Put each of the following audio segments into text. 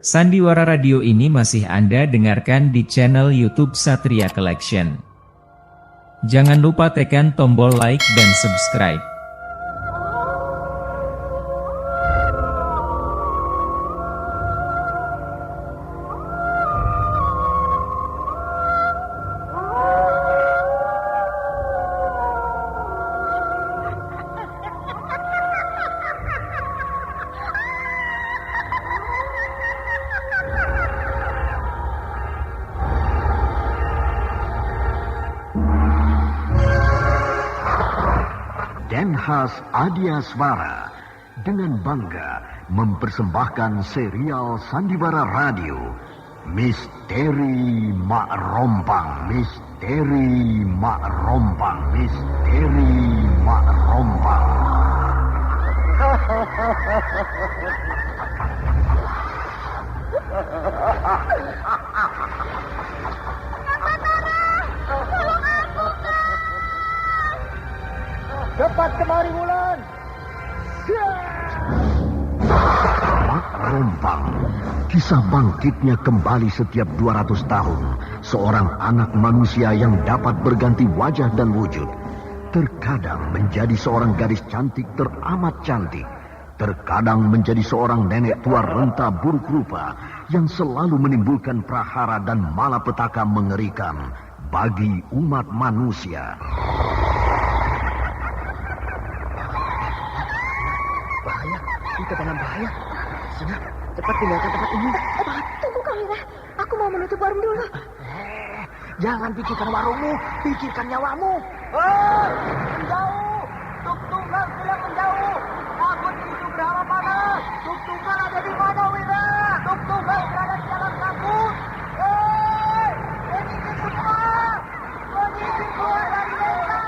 Sandiwara Radio ini masih Anda dengarkan di channel YouTube Satria Collection. Jangan lupa tekan tombol like dan subscribe. Denhas Adiaswara dengan bangga mempersembahkan serial Sandiwara Radio Misteri Mak Rompang, Misteri Mak Rompang, Misteri Mak Rompang. Cepat kemari, Wulan. Mak Rompang, kisah bangkitnya kembali setiap 200 tahun. Seorang anak manusia yang dapat berganti wajah dan wujud. Terkadang menjadi seorang gadis cantik teramat cantik. Terkadang menjadi seorang nenek tua renta buruk rupa yang selalu menimbulkan prahara dan malapetaka mengerikan bagi umat manusia. Kita dalam bahaya. Sina, cepat tinggalkan tempat ini. Tunggu, Kamira. Aku mau menutup warung dulu. Jangan pikirkan warungmu, pikirkan nyawamu. Menjauh. Tuk Tunggal sedang menjauh. Takut itu berhala panas. Tuk Tunggal ada di mana, Wira? Tuk Tunggal berada di dalam kabut. Ini semua. Ini keluar dari desa.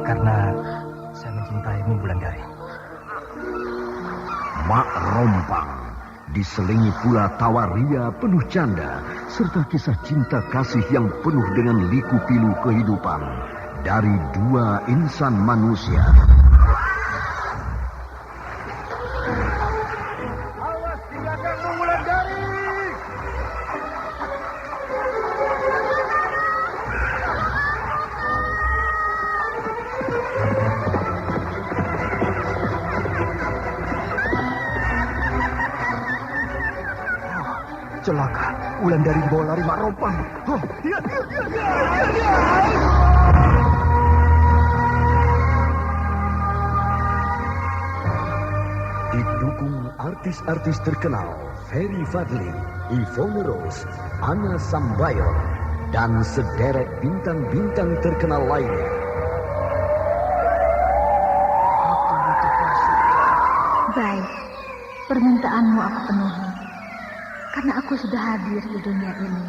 Karena saya mencintaimu, Wulandari. Mak Rompang diselingi pula tawa ria penuh canda serta kisah cinta kasih yang penuh dengan liku-pilu kehidupan dari dua insan manusia. Awas di belakangmu, Wulandari! Celaka, Wulandari dibawa lari Mak Rompang. Didukung artis-artis terkenal Ferry Fadli, Yvonne Rose, Anna Sambayon, dan sederet bintang-bintang terkenal lainnya. Baik, permintaanmu aku penuhi. Karena aku sudah hadir di dunia ini.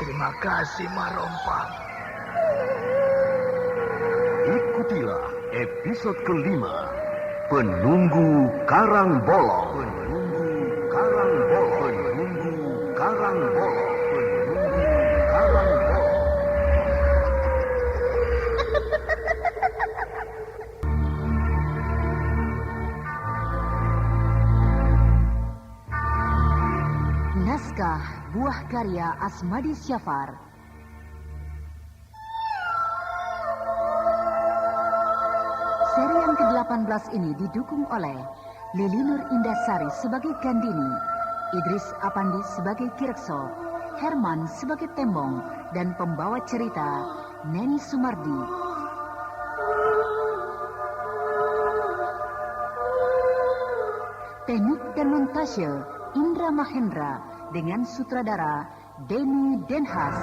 Terima kasih, Mak Rompang. Ikutilah episode kelima, Penunggu Karang Bolong. Penunggu Karang Bolong. Penunggu Karang Bolong. Penunggu Karang Bolong. Naskah buah karya Asmadi Syafar. Seri yang ke-18 ini didukung oleh Lili Nur Indasari sebagai Gandini, Idris Apandi sebagai Kirekso, Herman sebagai Tembong, dan pembawa cerita Neni Sumardi. Teknik dan montase Indra Mahendra dengan sutradara Denny Denhas.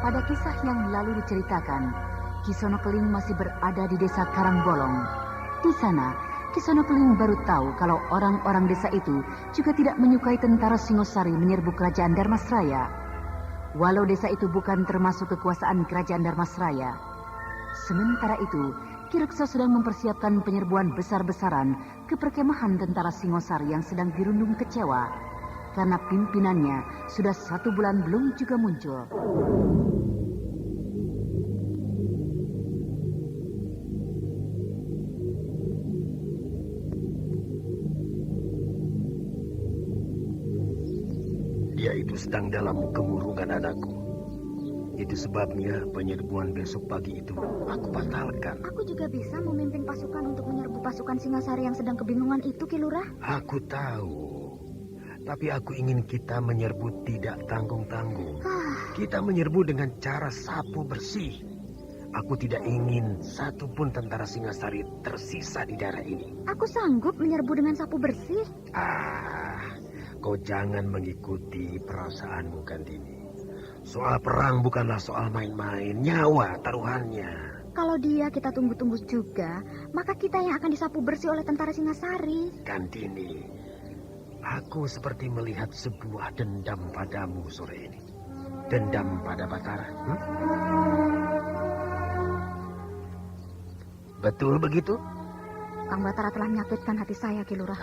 Pada kisah yang lalu diceritakan, Ki Sonokeling masih berada di desa Karangbolong. Di sana, Ki Sonokeling baru tahu kalau orang-orang desa itu juga tidak menyukai tentara Singosari menyerbu kerajaan Dharmasraya. Walau desa itu bukan termasuk kekuasaan kerajaan Dharmasraya. Sementara itu, Ki Rekso sedang mempersiapkan penyerbuan besar-besaran ke perkemahan tentara Singosari yang sedang dirundung kecewa karena pimpinannya sudah 1 bulan belum juga muncul. Dia itu sedang dalam kemurungan, anakku. Itu sebabnya penyerbuan besok pagi itu aku batalkan. Aku juga bisa memimpin pasukan untuk menyerbu pasukan Singasari yang sedang kebingungan itu, Ki Lurah. Aku tahu. Tapi aku ingin kita menyerbu tidak tanggung-tanggung. Kita menyerbu dengan cara sapu bersih. Aku tidak ingin satupun tentara Singasari tersisa di daerah ini. Aku sanggup menyerbu dengan sapu bersih. Kau jangan mengikuti perasaanmu, Gandini. Soal perang bukanlah soal main-main, nyawa taruhannya. Kalau dia kita tunggu-tunggu juga, maka kita yang akan disapu bersih oleh tentara Singasari. Gandini, aku seperti melihat sebuah dendam padamu sore ini. Dendam pada Batara. Betul begitu? Kang Batara telah menyakitkan hati saya, Ki Lurah.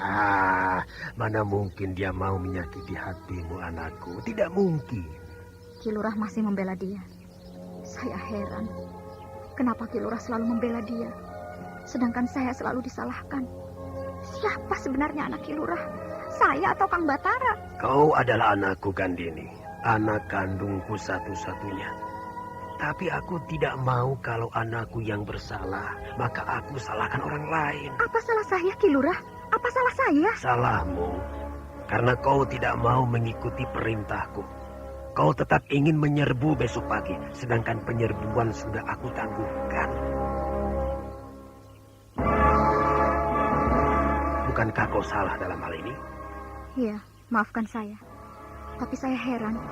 Mana mungkin dia mau menyakiti hatimu, anakku. Tidak mungkin. Ki Lurah masih membela dia. Saya heran. Kenapa Ki Lurah selalu membela dia? Sedangkan saya selalu disalahkan. Siapa sebenarnya anak Ki Lurah? Saya atau Kang Batara? Kau adalah anakku, Gandini. Anak kandungku satu-satunya. Tapi aku tidak mau kalau anakku yang bersalah, maka aku salahkan orang lain. Apa salah saya, Ki Lurah? Apa salah saya? Salahmu, karena kau tidak mau mengikuti perintahku. Kau tetap ingin menyerbu besok pagi, sedangkan penyerbuan sudah aku tangguhkan. Bukankah kau salah dalam hal ini? Iya, maafkan saya. Tapi saya heran,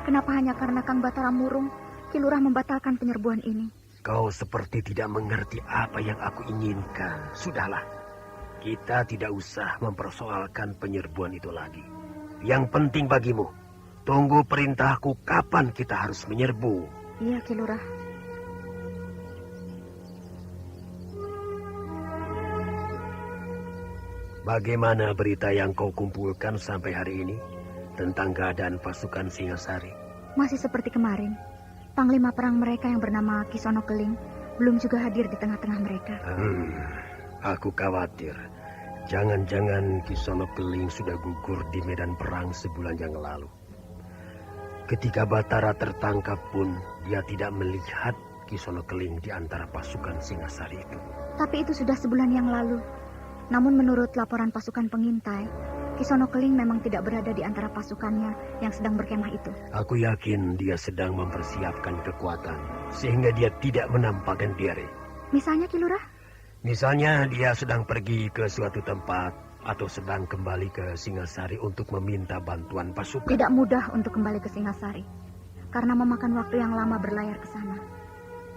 kenapa hanya karena Kang Batara murung, Ki Lurah membatalkan penyerbuan ini. Kau seperti tidak mengerti apa yang aku inginkan. Sudahlah, kita tidak usah mempersoalkan penyerbuan itu lagi. Yang penting bagimu, tunggu perintahku kapan kita harus menyerbu. Iya, Ki Lurah. Bagaimana berita yang kau kumpulkan sampai hari ini tentang keadaan pasukan Singasari? Masih seperti kemarin. Panglima perang mereka yang bernama Ki Sonokeling belum juga hadir di tengah-tengah mereka. Aku khawatir. Jangan-jangan Ki Sonokeling sudah gugur di medan perang sebulan yang lalu. Ketika Batara tertangkap pun, dia tidak melihat Ki Sonokeling di antara pasukan Singasari itu. Tapi itu sudah sebulan yang lalu. Namun menurut laporan pasukan pengintai, Ki Sonokeling memang tidak berada di antara pasukannya yang sedang berkemah itu. Aku yakin dia sedang mempersiapkan kekuatan, sehingga dia tidak menampakkan diri. Misalnya, Ki Lurah? Misalnya dia sedang pergi ke suatu tempat, atau sedang kembali ke Singasari untuk meminta bantuan pasukan. Tidak mudah untuk kembali ke Singasari, karena memakan waktu yang lama berlayar ke sana.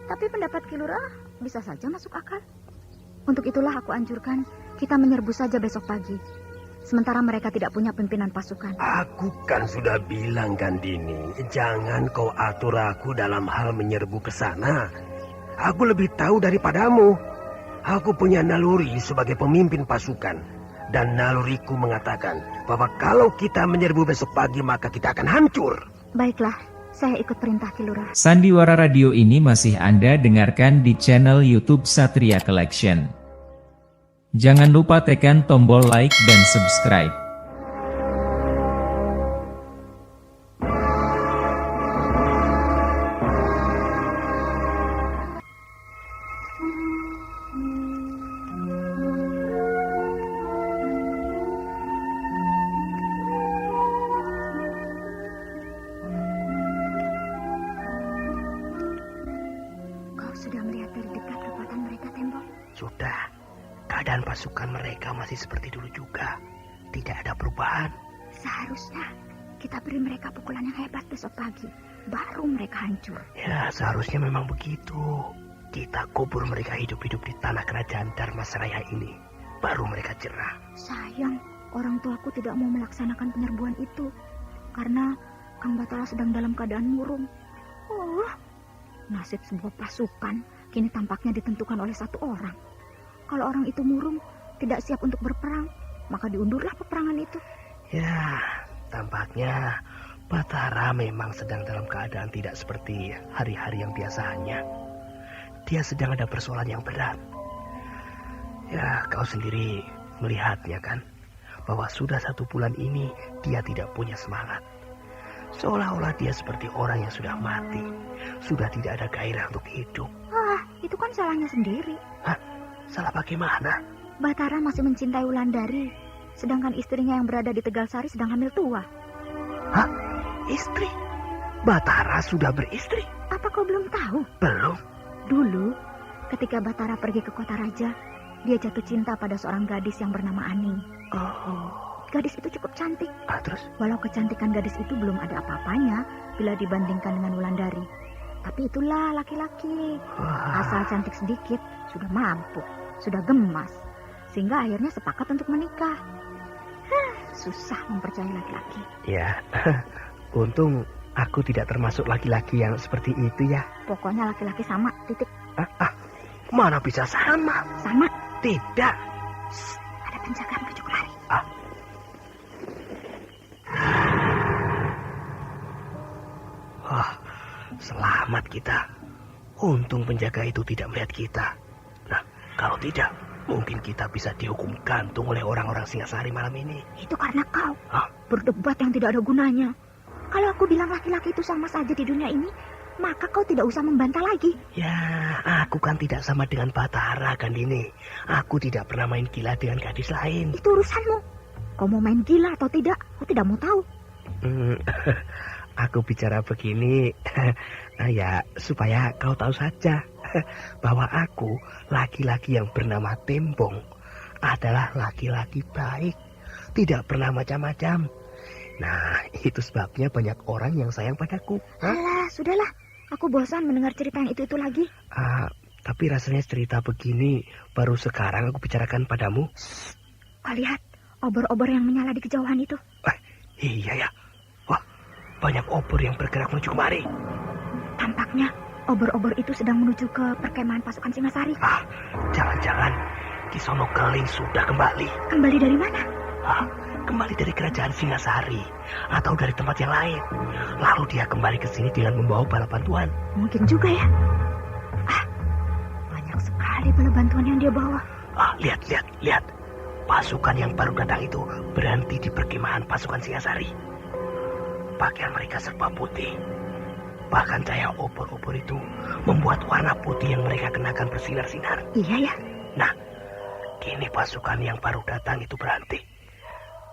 Tapi pendapat Ki Lurah bisa saja masuk akal. Untuk itulah aku anjurkan kita menyerbu saja besok pagi. Sementara mereka tidak punya pimpinan pasukan. Aku kan sudah bilang, Gandini, jangan kau atur aku dalam hal menyerbu ke sana. Aku lebih tahu daripadamu. Aku punya naluri sebagai pemimpin pasukan. Dan naluriku mengatakan bahwa kalau kita menyerbu besok pagi maka kita akan hancur. Baiklah, saya ikut perintah Ki Lurah. Sandiwara Radio ini masih Anda dengarkan di channel YouTube Satria Collection. Jangan lupa tekan tombol like dan subscribe. Kau sudah melihat dari dekat kekuatan mereka, Tembok? Sudah, keadaan pasukan mereka masih seperti dulu juga. Tidak ada perubahan. Seharusnya kita beri mereka pukulan yang hebat besok pagi. Baru mereka hancur. Ya, seharusnya memang begitu. kita kubur mereka hidup-hidup di tanah kerajaan Dharmasaraya ini, baru mereka jerah. Sayang, orang tuaku tidak mau melaksanakan penyerbuan itu karena Kang Batara sedang dalam keadaan murung. Oh, nasib sebuah pasukan kini tampaknya ditentukan oleh satu orang. Kalau orang itu murung, tidak siap untuk berperang, maka diundurlah peperangan itu. Ya, tampaknya Batara memang sedang dalam keadaan tidak seperti hari-hari yang biasanya. Dia sedang ada persoalan yang berat. Ya, kau sendiri melihatnya kan, bahwa sudah 1 bulan ini dia tidak punya semangat. Seolah-olah dia seperti orang yang sudah mati, sudah tidak ada gairah untuk hidup. Ah, itu kan salahnya sendiri. Hah? Salah bagaimana? Batara masih mencintai Wulandari, sedangkan istrinya yang berada di Tegalsari sedang hamil tua. Hah? Istri? Batara sudah beristri? Apa kau belum tahu? Belum. Dulu, ketika Batara pergi ke kota raja, dia jatuh cinta pada seorang gadis yang bernama Aning. Oh. Gadis itu cukup cantik. Terus? Walau kecantikan gadis itu belum ada apa-apanya bila dibandingkan dengan Wulandari. Tapi itulah laki-laki. Asal cantik sedikit, sudah mampu, sudah gemas. Sehingga akhirnya sepakat untuk menikah. Susah mempercayai laki-laki. Ya, untung aku tidak termasuk laki-laki yang seperti itu ya. Pokoknya laki-laki sama, titik. Mana bisa sama? Sama. Tidak. Shh, ada penjaga menuju lari. Wah, selamat kita. Untung penjaga itu tidak melihat kita. Nah, kalau tidak, mungkin kita bisa dihukum gantung oleh orang-orang Singasari malam ini. Itu karena kau berdebat yang tidak ada gunanya. Kalau aku bilang laki-laki itu sama saja di dunia ini, maka kau tidak usah membantah lagi. Ya, aku kan tidak sama dengan Batara, Gandini. Aku tidak pernah main gila dengan gadis lain. Itu urusanmu. Kau mau main gila atau tidak, aku tidak mau tahu. Aku bicara begini, ya supaya kau tahu saja bahwa aku, laki-laki yang bernama Tembong, adalah laki-laki baik, tidak pernah macam-macam. Nah, itu sebabnya banyak orang yang sayang padaku. Alah, sudahlah. Aku bosan mendengar cerita yang itu lagi. Tapi rasanya cerita begini baru sekarang aku bicarakan padamu. Kau lihat obor-obor yang menyala di kejauhan itu. Iya ya. Wah, banyak obor yang bergerak menuju kemari. Tampaknya obor-obor itu sedang menuju ke perkemahan pasukan Singasari. Jangan-jangan Kisono Keling sudah kembali. Kembali dari mana? Kembali dari kerajaan Singasari atau dari tempat yang lain. Lalu dia kembali ke sini dengan membawa bala bantuan. Mungkin juga ya. Banyak sekali bala bantuan yang dia bawa. Lihat. Pasukan yang baru datang itu berhenti di perkemahan pasukan Singasari. Pakaian mereka serba putih. Bahkan cahaya obor-obor itu membuat warna putih yang mereka kenakan bersinar-sinar. Iya ya. Nah, kini pasukan yang baru datang itu berhenti.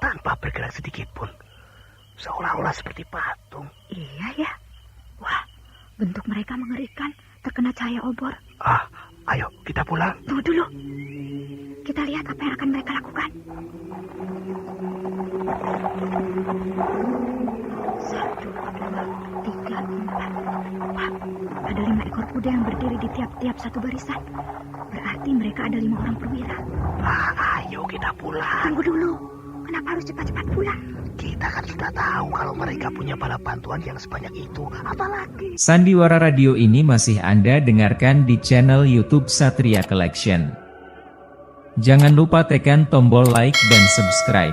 Tanpa bergerak sedikit pun. Seolah-olah seperti patung. Iya ya. Wah, bentuk mereka mengerikan, terkena cahaya obor. Ayo kita pulang. Tunggu dulu. Kita lihat apa yang akan mereka lakukan. 1, 2, 3, 4. Wah, ada 5 ekor kuda yang berdiri di tiap-tiap satu barisan. Berarti mereka ada 5 orang perwira. Ayo kita pulang. Tunggu dulu. Kenapa harus cepat-cepat pulang? Kita kan sudah tahu kalau mereka punya bala bantuan yang sebanyak itu. Apalagi? Sandiwara Radio ini masih Anda dengarkan di channel YouTube Satria Collection. Jangan lupa tekan tombol like dan subscribe.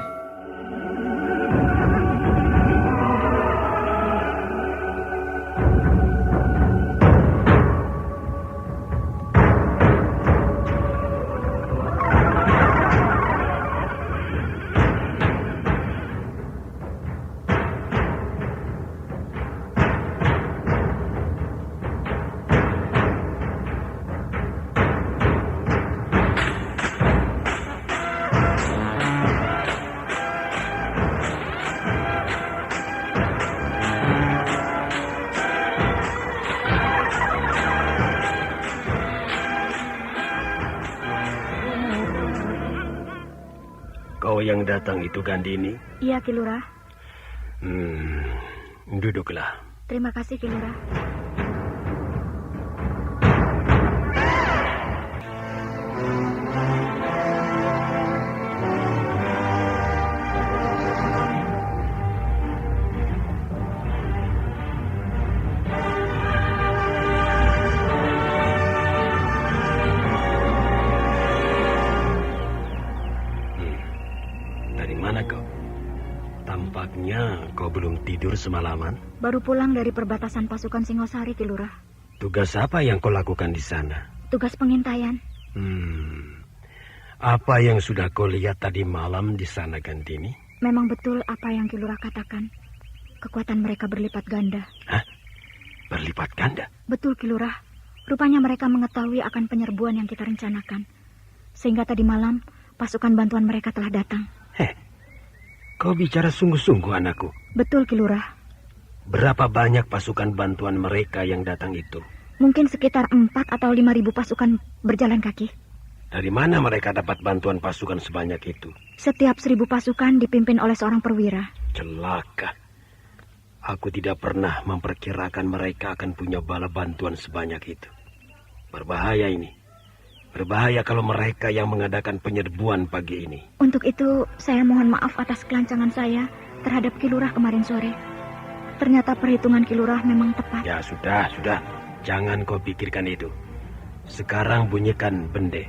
Kau yang datang itu Gandini? Iya, Ki Lurah. Duduklah. Terima kasih, Ki Lurah. Tampaknya kau belum tidur semalaman. Baru pulang dari perbatasan pasukan Singosari, Ki Lurah. Tugas apa yang kau lakukan di sana? Tugas pengintaian. Apa yang sudah kau lihat tadi malam di sana, Gandini? Memang betul apa yang Ki Lurah katakan. Kekuatan mereka berlipat ganda. Hah? Berlipat ganda? Betul, Ki Lurah. Rupanya mereka mengetahui akan penyerbuan yang kita rencanakan. Sehingga tadi malam pasukan bantuan mereka telah datang. Kau bicara sungguh-sungguh, anakku. Betul, Ki Lurah. Berapa banyak pasukan bantuan mereka yang datang itu? Mungkin sekitar 4 atau 5.000 pasukan berjalan kaki. Dari mana mereka dapat bantuan pasukan sebanyak itu? Setiap 1.000 pasukan dipimpin oleh seorang perwira. Celaka. Aku tidak pernah memperkirakan mereka akan punya bala bantuan sebanyak itu. Berbahaya ini. Berbahaya kalau mereka yang mengadakan penyerbuan pagi ini. Untuk itu, saya mohon maaf atas kelancangan saya terhadap Ki Lurah kemarin sore. Ternyata perhitungan Ki Lurah memang tepat. Ya, sudah. Jangan kau pikirkan itu. Sekarang bunyikan bende.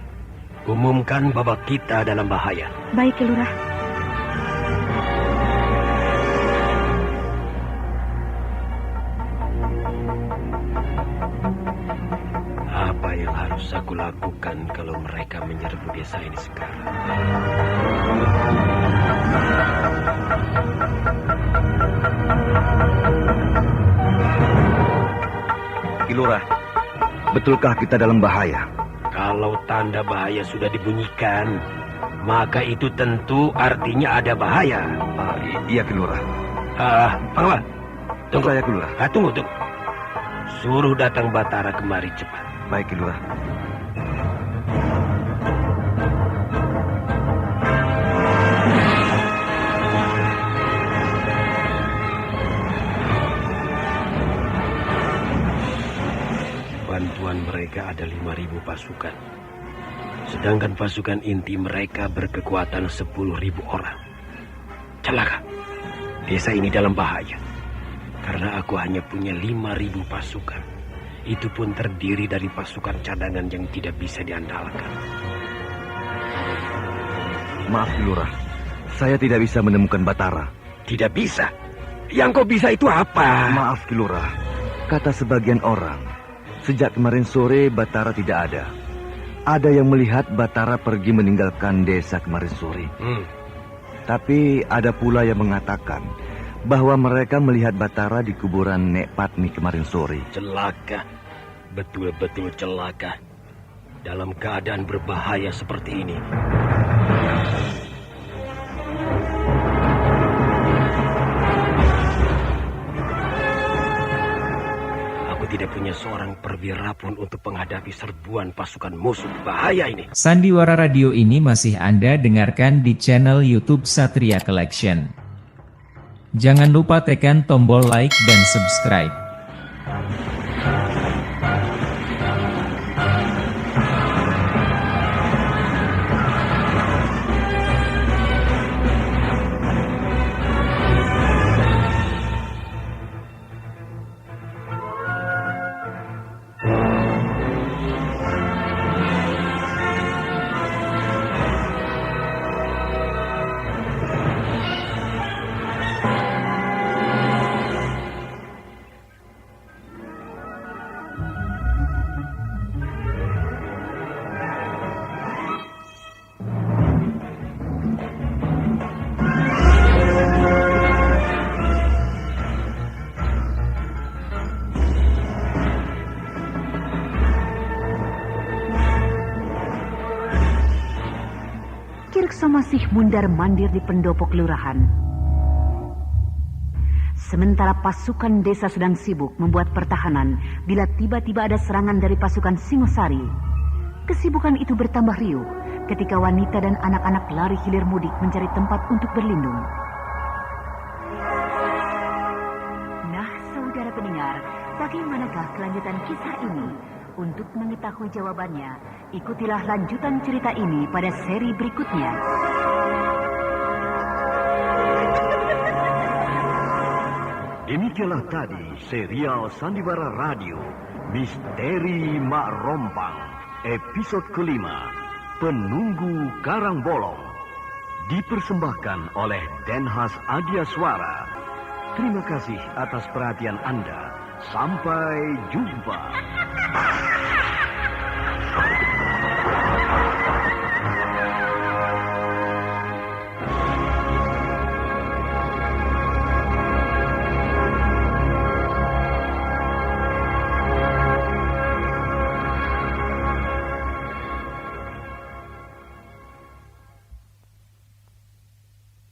Umumkan bahwa kita dalam bahaya. Baik, Ki Lurah. Apa yang harus aku lakukan kalau mereka menyerbu desa ini sekarang? Ki Lurah, betulkah kita dalam bahaya? Kalau tanda bahaya sudah dibunyikan, maka itu tentu artinya ada bahaya. Iya, Ki Lurah. Pangwan, tunggu. Saya, Ki Lurah. Tunggu. Suruh datang Batara kemari cepat. Baik, Ki Lurah. Bantuan mereka ada 5.000 pasukan. Sedangkan pasukan inti mereka berkekuatan 10.000 orang. Celaka. Desa ini dalam bahaya. Karena aku hanya punya 5.000 pasukan. Itu pun terdiri dari pasukan cadangan yang tidak bisa diandalkan. Maaf, Ki Lurah. Saya tidak bisa menemukan Batara. Tidak bisa? Yang kau bisa itu apa? Maaf, Ki Lurah. Kata sebagian orang, sejak kemarin sore Batara tidak ada. Ada yang melihat Batara pergi meninggalkan desa kemarin sore. Tapi ada pula yang mengatakan bahwa mereka melihat Batara di kuburan Nek Patmi kemarin sore. Celaka. Betul-betul celaka. Dalam keadaan berbahaya seperti ini. Aku tidak punya seorang perwira pun untuk menghadapi serbuan pasukan musuh. Bahaya ini. Sandiwara Radio ini masih Anda dengarkan di channel YouTube Satria Collection. Jangan lupa tekan tombol like dan subscribe. Kirkso masih mundar-mandir di pendopo kelurahan. Sementara pasukan desa sedang sibuk membuat pertahanan bila tiba-tiba ada serangan dari pasukan Singosari. Kesibukan itu bertambah riuh ketika wanita dan anak-anak lari hilir mudik mencari tempat untuk berlindung. Nah, saudara pendengar, bagaimanakah kelanjutan kisah ini? Untuk mengetahui jawabannya, ikutilah lanjutan cerita ini pada seri berikutnya. Demikianlah tadi serial Sandiwara Radio Misteri Mak Rompang episode kelima, Penunggu Karang Bolong. dipersembahkan oleh Denhas Adia Suara. Terima kasih atas perhatian Anda. Sampai jumpa.